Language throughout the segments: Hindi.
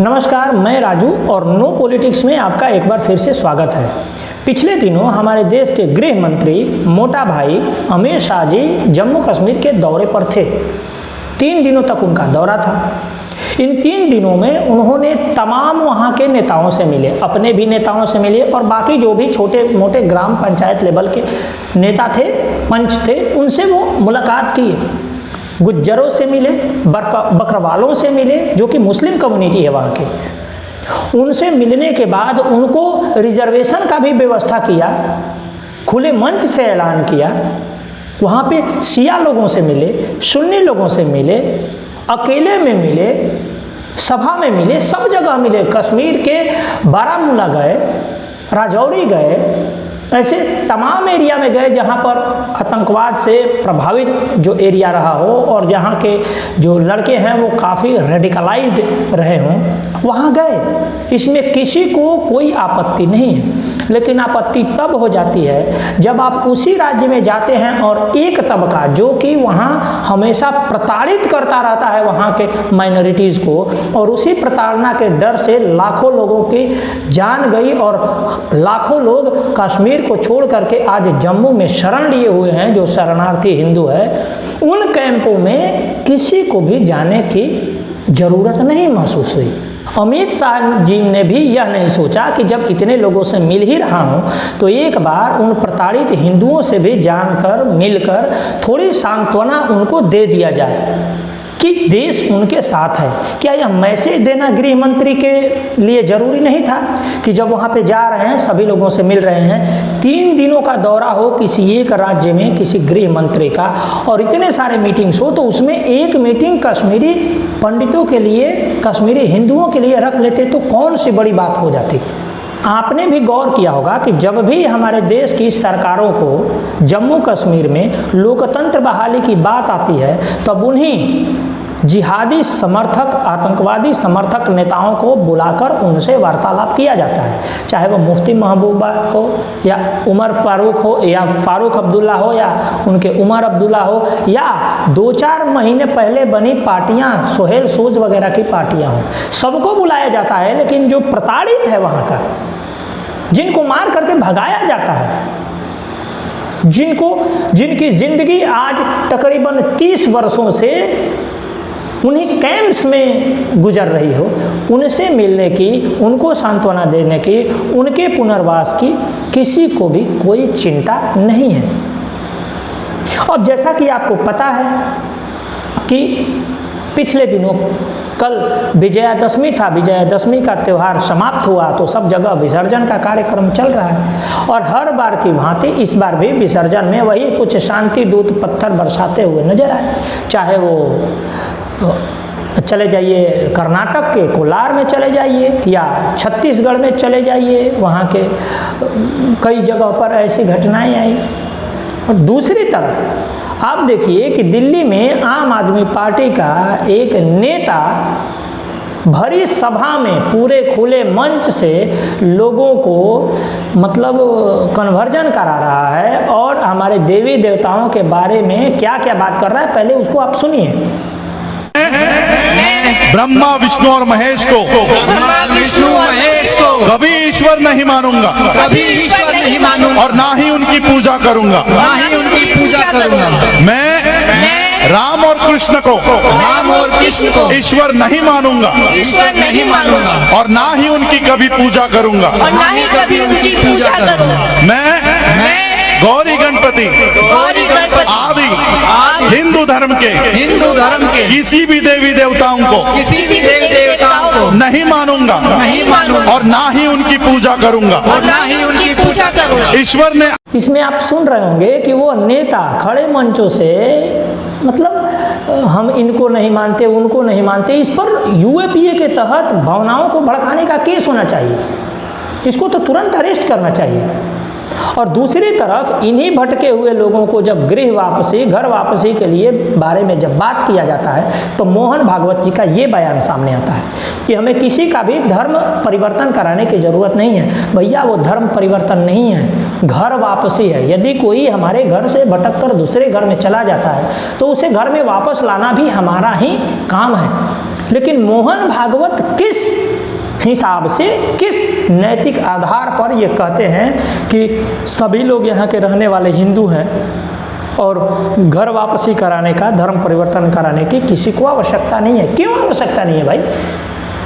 नमस्कार, मैं राजू और नो पॉलिटिक्स में आपका एक बार फिर से स्वागत है। पिछले दिनों हमारे देश के गृह मंत्री मोटा भाई अमित शाह जी जम्मू कश्मीर के दौरे पर थे। 3 दिनों तक उनका दौरा था। इन 3 दिनों में उन्होंने तमाम वहाँ के नेताओं से मिले, अपने भी नेताओं से मिले और बाकी जो भी छोटे मोटे ग्राम पंचायत लेवल के नेता थे, पंच थे, उनसे वो मुलाकात की। गुज्जरों से मिले, बकरवालों से मिले जो कि मुस्लिम कम्युनिटी है वहाँ के। उनसे मिलने के बाद उनको रिजर्वेशन का भी व्यवस्था किया, खुले मंच से ऐलान किया। वहाँ पे शिया लोगों से मिले, सुन्नी लोगों से मिले, अकेले में मिले, सभा में मिले, सब जगह मिले। कश्मीर के बारामूला गए, राजौरी गए, ऐसे तमाम एरिया में गए जहाँ पर आतंकवाद से प्रभावित जो एरिया रहा हो और जहाँ के जो लड़के हैं वो काफ़ी रेडिकलाइज्ड रहे हों, वहाँ गए। इसमें किसी को कोई आपत्ति नहीं है। लेकिन आपत्ति तब हो जाती है जब आप उसी राज्य में जाते हैं और एक तबका जो कि वहाँ हमेशा प्रताड़ित करता रहता है वहाँ के माइनॉरिटीज़ को, और उसी प्रताड़ना के डर से लाखों लोगों की जान गई और लाखों लोग कश्मीर को छोड़ करके आज जम्मू में शरण लिए हुए हैं, जो शरणार्थी हिंदू है। उन कैंपों में किसी को भी जाने की जरूरत नहीं महसूस हुई। अमित शाह जी ने भी यह नहीं सोचा कि जब इतने लोगों से मिल ही रहा हूं तो एक बार उन प्रताड़ित हिंदुओं से भी जानकर मिलकर थोड़ी सांत्वना उनको दे दिया जाए कि देश उनके साथ है। क्या यह मैसेज देना गृह मंत्री के लिए ज़रूरी नहीं था कि जब वहाँ पे जा रहे हैं, सभी लोगों से मिल रहे हैं, 3 दिनों का दौरा हो किसी एक राज्य में किसी गृह मंत्री का और इतने सारे मीटिंग्स हो, तो उसमें एक मीटिंग कश्मीरी पंडितों के लिए, कश्मीरी हिंदुओं के लिए रख लेते तो कौन सी बड़ी बात हो जाती। आपने भी गौर किया होगा कि जब भी हमारे देश की सरकारों को जम्मू कश्मीर में लोकतंत्र बहाली की बात आती है तब उन्हीं जिहादी समर्थक, आतंकवादी समर्थक नेताओं को बुलाकर उनसे वार्तालाप किया जाता है। चाहे वो मुफ्ती महबूबा हो या उमर फारूक हो या फारूक अब्दुल्ला हो या उनके उमर अब्दुल्ला हो या 2-4 महीने पहले बनी पार्टियां, सोहेल सूज वगैरह की पार्टियां हो, सबको बुलाया जाता है। लेकिन जो प्रताड़ित है वहाँ का, जिनको मार करके भगाया जाता है, जिनकी जिंदगी आज तकरीबन 30 वर्षों से उन्हीं कैंप्स में गुजर रही हो, उनसे मिलने की, उनको सांत्वना देने की, उनके पुनर्वास की किसी को भी कोई चिंता नहीं है। और जैसा कि आपको पता है कि पिछले दिनों कल विजयादशमी था, विजयादशमी का त्यौहार समाप्त हुआ तो सब जगह विसर्जन का कार्यक्रम चल रहा है और हर बार की भांति इस बार भी विसर्जन में वही कुछ शांति दूत पत्थर बरसाते हुए नजर आए। चाहे वो चले जाइए कर्नाटक के कोलार में चले जाइए या छत्तीसगढ़ में चले जाइए, वहाँ के कई जगह पर ऐसी घटनाएं आई। और दूसरी तरफ आप देखिए कि दिल्ली में आम आदमी पार्टी का एक नेता भरी सभा में पूरे खुले मंच से लोगों को मतलब कन्वर्जन करा रहा है और हमारे देवी देवताओं के बारे में क्या क्या बात कर रहा है, पहले उसको आप सुनिए। ब्रह्मा विष्णु और महेश को कभी ईश्वर नहीं मानूंगा, और ना ही उनकी पूजा करूंगा। मैं राम और कृष्ण को ईश्वर नहीं मानूंगा, और ना ही उनकी कभी पूजा करूंगा। मैं गौरी गणपति आदि हिंदू धर्म के किसी भी देवी देवताओं को नहीं मानूंगा और ना ही उनकी पूजा करूंगा। ईश्वर ने, इसमें आप सुन रहे होंगे कि वो नेता खड़े मंचों से मतलब हम इनको नहीं मानते, उनको नहीं मानते। इस पर यूएपीए के तहत भावनाओं को भड़काने का केस होना चाहिए, इसको तो तुरंत अरेस्ट करना चाहिए। और दूसरी तरफ इन्हीं भटके हुए लोगों को जब गृह वापसी, घर वापसी के लिए बारे में जब बात किया जाता है तो मोहन भागवत जी का ये बयान सामने आता है कि हमें किसी का भी धर्म परिवर्तन कराने की ज़रूरत नहीं है। भैया वो धर्म परिवर्तन नहीं है, घर वापसी है। यदि कोई हमारे घर से भटक कर दूसरे घर में चला जाता है तो उसे घर में वापस लाना भी हमारा ही काम है। लेकिन मोहन भागवत किस हिसाब से, किस नैतिक आधार पर ये कहते हैं कि सभी लोग यहाँ के रहने वाले हिंदू हैं और घर वापसी कराने का, धर्म परिवर्तन कराने की किसी को आवश्यकता नहीं है? क्यों आवश्यकता नहीं है भाई?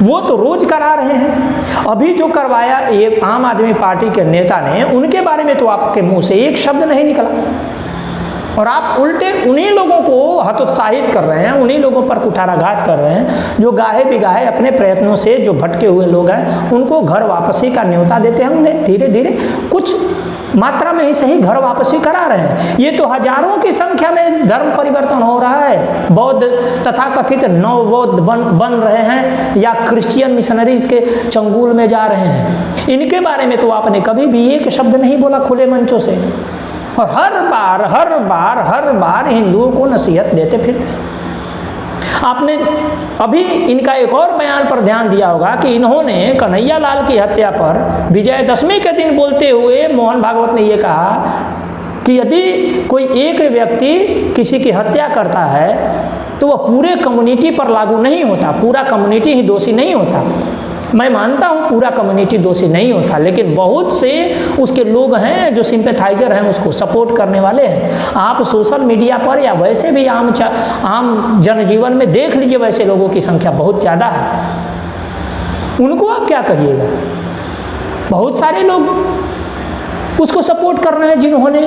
वो तो रोज करा रहे हैं। अभी जो करवाया ये आम आदमी पार्टी के नेता ने, उनके बारे में तो आपके मुंह से एक शब्द नहीं निकला, और आप उल्टे उन्हीं लोगों को हतोत्साहित कर रहे हैं, उन्हीं लोगों पर कुठाराघात कर रहे हैं जो गाहे बिगाहे अपने प्रयत्नों से, जो भटके हुए लोग हैं उनको घर वापसी का न्योता देते हैं। उन्हें धीरे धीरे कुछ मात्रा में ही सही घर वापसी करा रहे हैं। ये तो हजारों की संख्या में धर्म परिवर्तन हो रहा है। बौद्ध तथाकथित नव बौद्ध बन रहे हैं या क्रिश्चियन मिशनरीज के चंगुल में जा रहे हैं। इनके बारे में तो आपने कभी भी एक शब्द नहीं बोला खुले मंचों से, और हर बार हिंदुओं को नसीहत देते फिरते। आपने अभी इनका एक और बयान पर ध्यान दिया होगा कि इन्होंने कन्हैया लाल की हत्या पर विजयदशमी के दिन बोलते हुए मोहन भागवत ने ये कहा कि यदि कोई एक व्यक्ति किसी की हत्या करता है तो वह पूरे कम्युनिटी पर लागू नहीं होता, पूरा कम्युनिटी ही दोषी नहीं होता। मैं मानता हूँ पूरा कम्युनिटी दोषी नहीं होता, लेकिन बहुत से उसके लोग हैं जो सिंपैथाइजर हैं, उसको सपोर्ट करने वाले हैं। आप सोशल मीडिया पर या वैसे भी आम जनजीवन में देख लीजिए, वैसे लोगों की संख्या बहुत ज़्यादा है। उनको आप क्या कहिएगा? बहुत सारे लोग उसको सपोर्ट कर रहे हैं जिन्होंने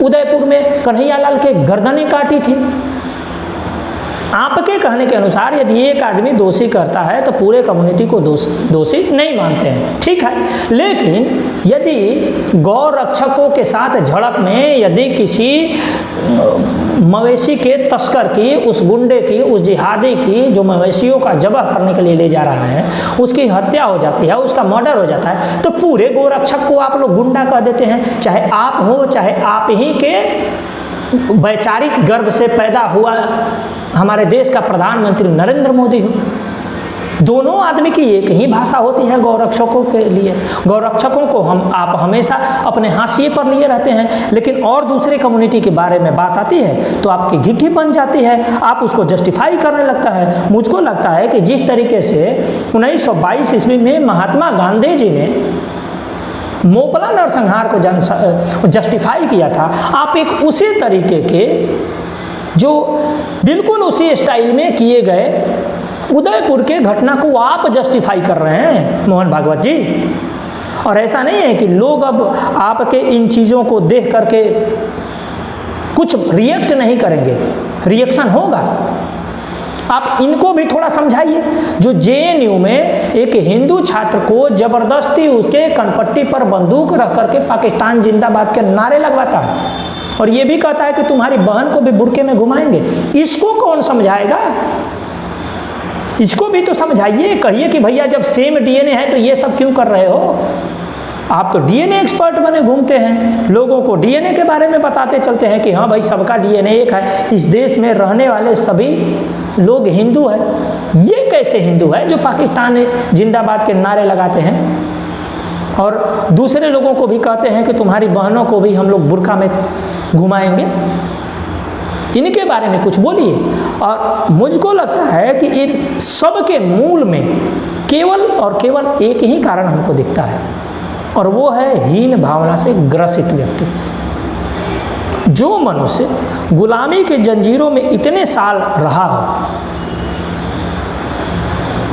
उदयपुर में कन्हैया लाल के गर्दनें काटी थी। आपके कहने के अनुसार यदि एक आदमी दोषी करता है तो पूरे कम्युनिटी को दोषी नहीं मानते हैं, ठीक है। लेकिन यदि गौ रक्षकों के साथ झड़प में यदि किसी मवेशी के तस्कर की, उस गुंडे की, उस जिहादी की जो मवेशियों का ज़बह करने के लिए ले जा रहा है, उसकी हत्या हो जाती है, उसका मर्डर हो जाता है, तो पूरे गौ रक्षक को आप लोग गुंडा कह देते हैं। चाहे आप हो, चाहे आप ही के वैचारिक गर्भ से पैदा हुआ हमारे देश का प्रधानमंत्री नरेंद्र मोदी हो, दोनों आदमी की एक ही भाषा होती है गौरक्षकों के लिए। गौरक्षकों को आप हमेशा अपने हाशिए पर लिए रहते हैं, लेकिन और दूसरे कम्युनिटी के बारे में बात आती है तो आपकी घिघी बन जाती है, आप उसको जस्टिफाई करने लगता है। मुझको लगता है कि जिस तरीके से 1922 ईस्वी में महात्मा गांधी जी ने मोपला नरसंहार को जस्टिफाई किया था, आप एक उसी तरीके के जो बिल्कुल उसी स्टाइल में किए गए उदयपुर के घटना को आप जस्टिफाई कर रहे हैं मोहन भागवत जी। और ऐसा नहीं है कि लोग अब आपके इन चीज़ों को देख करके कुछ रिएक्ट नहीं करेंगे, रिएक्शन होगा। आप इनको भी थोड़ा समझाइए। जो जेएनयू में एक हिंदू छात्र को जबरदस्ती उसके कनपट्टी पर बंदूक रख करके पाकिस्तान जिंदाबाद के नारे लगवाता है और ये भी कहता है कि तुम्हारी बहन को भी बुर्के में घुमाएंगे, इसको कौन समझाएगा? इसको भी तो समझाइए, कहिए कि भैया जब सेम डीएनए है तो ये सब क्यों कर रहे हो? आप तो डीएनए एक्सपर्ट बने घूमते हैं, लोगों को डीएनए के बारे में बताते चलते हैं कि हाँ भाई सबका डीएनए एक है, इस देश में रहने वाले सभी लोग हिंदू है। ये कैसे हिंदू है जो पाकिस्तान जिंदाबाद के नारे लगाते हैं और दूसरे लोगों को भी कहते हैं कि तुम्हारी बहनों को भी हम लोग बुर्का में घुमाएंगे? इनके बारे में कुछ बोलिए। और मुझको लगता है कि इस सब के मूल में केवल और केवल एक ही कारण हमको दिखता है, और वो है हीन भावना से ग्रसित व्यक्ति। जो मनुष्य गुलामी के जंजीरों में इतने साल रहा हो,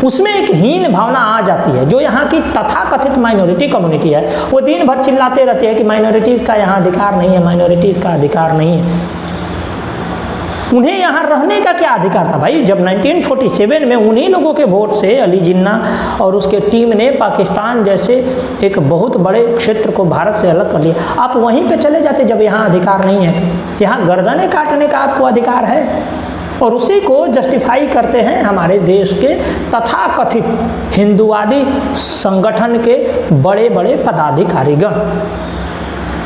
उसमें एक हीन भावना आ जाती है। जो यहाँ की तथाकथित माइनॉरिटी कम्युनिटी है, वो दिन भर चिल्लाते रहते हैं कि माइनॉरिटीज़ का यहाँ अधिकार नहीं है, माइनॉरिटीज़ का अधिकार नहीं है। उन्हें यहाँ रहने का क्या अधिकार था भाई? जब 1947 में उन्हीं लोगों के वोट से अली जिन्ना और उसके टीम ने पाकिस्तान जैसे एक बहुत बड़े क्षेत्र को भारत से अलग कर लिया, आप वहीं पे चले जाते जब यहाँ अधिकार नहीं है। यहाँ गर्दनें काटने का आपको अधिकार है, और उसी को जस्टिफाई करते हैं हमारे देश के तथाकथित हिंदुवादी संगठन के बड़े बड़े पदाधिकारीगण।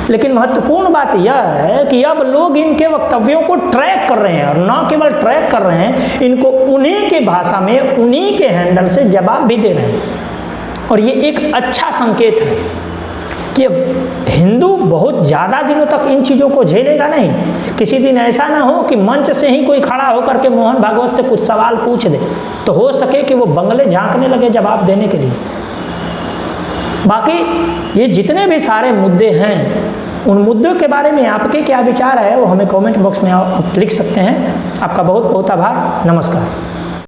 लेकिन महत्वपूर्ण बात यह है कि अब लोग इनके वक्तव्यों को ट्रैक कर रहे हैं, और न केवल ट्रैक कर रहे हैं, इनको उन्हीं की भाषा में उन्हीं के हैंडल से जवाब भी दे रहे हैं। और ये एक अच्छा संकेत है कि हिंदू बहुत ज़्यादा दिनों तक इन चीज़ों को झेलेगा नहीं। किसी दिन ऐसा ना हो कि मंच से ही कोई खड़ा होकर के मोहन भागवत से कुछ सवाल पूछ दे, तो हो सके कि वो बंगले झांकने लगे जवाब देने के लिए। बाकी ये जितने भी सारे मुद्दे हैं, उन मुद्दों के बारे में आपके क्या विचार है वो हमें कमेंट बॉक्स में आप लिख सकते हैं। आपका बहुत बहुत आभार। नमस्कार।